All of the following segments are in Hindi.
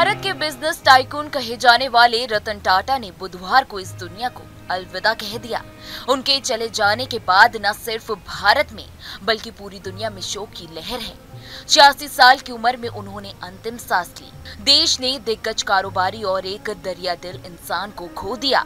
भारत के बिजनेस टाइकून कहे जाने वाले रतन टाटा ने बुधवार को इस दुनिया को अलविदा कह दिया। उनके चले जाने के बाद न सिर्फ भारत में बल्कि पूरी दुनिया में शोक की लहर है। 86 साल की उम्र में उन्होंने अंतिम सांस ली। देश ने दिग्गज कारोबारी और एक दरियादिल इंसान को खो दिया।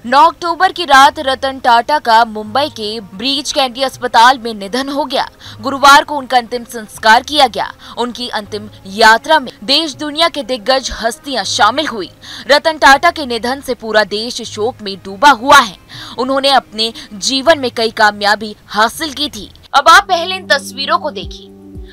9 अक्टूबर की रात रतन टाटा का मुंबई के ब्रीच कैंडी अस्पताल में निधन हो गया। गुरुवार को उनका अंतिम संस्कार किया गया। उनकी अंतिम यात्रा में देश दुनिया के दिग्गज हस्तियां शामिल हुई। रतन टाटा के निधन से पूरा देश शोक में डूबा हुआ है। उन्होंने अपने जीवन में कई कामयाबी हासिल की थी। अब आप पहले इन तस्वीरों को देखिए।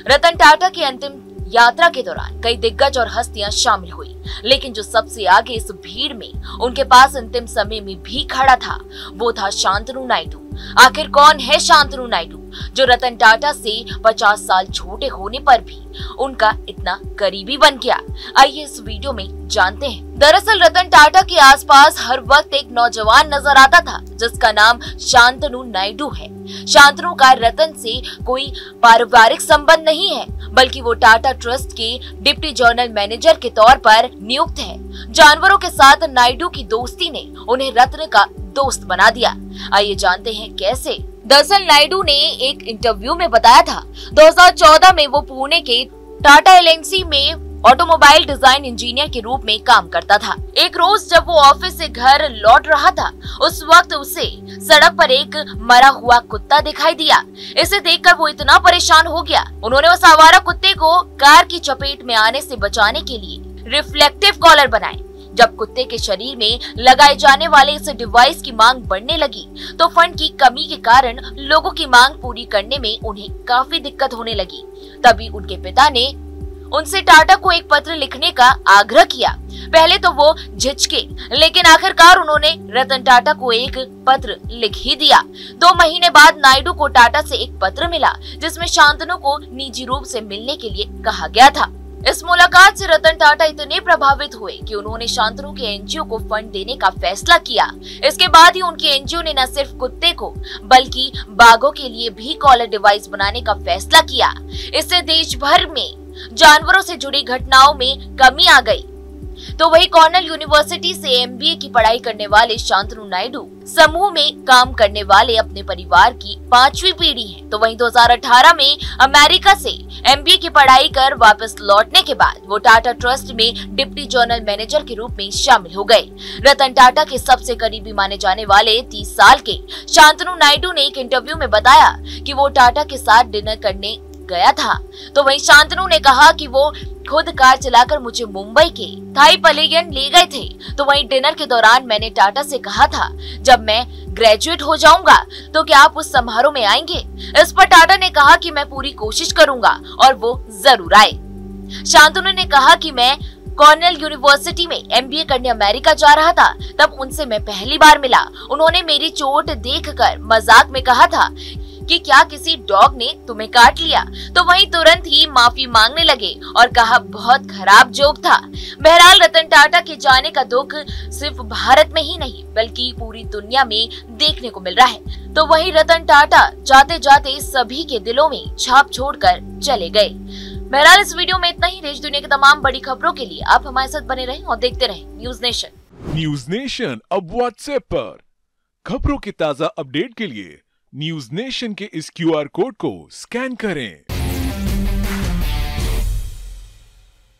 रतन टाटा की अंतिम यात्रा के दौरान कई दिग्गज और हस्तियां शामिल हुई, लेकिन जो सबसे आगे इस भीड़ में उनके पास अंतिम समय में भी खड़ा था वो था शांतनु नायडू। आखिर कौन है शांतनु नायडू, जो रतन टाटा से 50 साल छोटे होने पर भी उनका इतना करीबी बन गया? आइए इस वीडियो में जानते हैं। दरअसल रतन टाटा के आसपास हर वक्त एक नौजवान नजर आता था जिसका नाम शांतनु नायडू है। शांतनु का रतन से कोई पारिवारिक संबंध नहीं है, बल्कि वो टाटा ट्रस्ट के डिप्टी जनरल मैनेजर के तौर पर नियुक्त है। जानवरों के साथ नायडू की दोस्ती ने उन्हें रत्न का दोस्त बना दिया। आइए जानते हैं कैसे। दरअसल नायडू ने एक इंटरव्यू में बताया था 2014 में वो पुणे के टाटा एलएनसी में ऑटोमोबाइल डिजाइन इंजीनियर के रूप में काम करता था। एक रोज जब वो ऑफिस से घर लौट रहा था, उस वक्त उसे सड़क पर एक मरा हुआ कुत्ता दिखाई दिया। इसे देखकर वो इतना परेशान हो गया, उन्होंने उस आवारा कुत्ते को कार की चपेट में आने से बचाने के लिए रिफ्लेक्टिव कॉलर बनाए। जब कुत्ते के शरीर में लगाए जाने वाले इस डिवाइस की मांग बढ़ने लगी, तो फंड की कमी के कारण लोगों की मांग पूरी करने में उन्हें काफी दिक्कत होने लगी। तभी उनके पिता ने उनसे टाटा को एक पत्र लिखने का आग्रह किया। पहले तो वो झिझके, लेकिन आखिरकार उन्होंने रतन टाटा को एक पत्र लिख ही दिया। 2 महीने बाद नायडू को टाटा से एक पत्र मिला जिसमें शांतनु को निजी रूप से मिलने के लिए कहा गया था। इस मुलाकात से रतन टाटा इतने प्रभावित हुए कि उन्होंने शांतनु के एनजीओ को फंड देने का फैसला किया। इसके बाद ही उनके एनजीओ ने न सिर्फ कुत्ते को बल्कि बाघों के लिए भी कॉलर डिवाइस बनाने का फैसला किया। इससे देश भर में जानवरों से जुड़ी घटनाओं में कमी आ गई। तो वही कॉर्नेल यूनिवर्सिटी से एमबीए की पढ़ाई करने वाले शांतनु नायडू समूह में काम करने वाले अपने परिवार की 5वीं पीढ़ी हैं। तो वहीं 2018 में अमेरिका से एमबीए की पढ़ाई कर वापस लौटने के बाद वो टाटा ट्रस्ट में डिप्टी जनरल मैनेजर के रूप में शामिल हो गए। रतन टाटा के सबसे करीबी माने जाने वाले 30 साल के शांतनु नायडू ने एक इंटरव्यू में बताया कि वो टाटा के साथ डिनर करने गया था। तो वहीं शांतनु ने कहा कि वो खुद कार चलाकर मुझे मुंबई के थाई पवेलियन ले गए थे। तो वहीं डिनर के दौरान मैंने टाटा से कहा था, जब मैं ग्रेजुएट हो जाऊंगा तो क्या आप उस समारोह में आएंगे? इस पर टाटा ने कहा कि मैं पूरी कोशिश करूंगा और वो जरूर आए। शांतनु ने कहा कि मैं कॉर्नेल यूनिवर्सिटी में एमबीए करने अमेरिका जा रहा था, तब उनसे मैं पहली बार मिला। उन्होंने मेरी चोट देखकर मजाक में कहा था कि क्या किसी डॉग ने तुम्हें काट लिया? तो वहीं तुरंत ही माफी मांगने लगे और कहा बहुत खराब जोक था। बहरहाल रतन टाटा के जाने का दुख सिर्फ भारत में ही नहीं बल्कि पूरी दुनिया में देखने को मिल रहा है। तो वहीं रतन टाटा जाते जाते सभी के दिलों में छाप छोड़कर चले गए। बहरहाल इस वीडियो में इतना ही। देश दुनिया की तमाम बड़ी खबरों के लिए आप हमारे साथ बने रहें और देखते रहें न्यूज नेशन। न्यूज नेशन अब व्हाट्सएप पर खबरों की ताजा अपडेट के लिए न्यूज नेशन के इस क्यूआर कोड को स्कैन करें।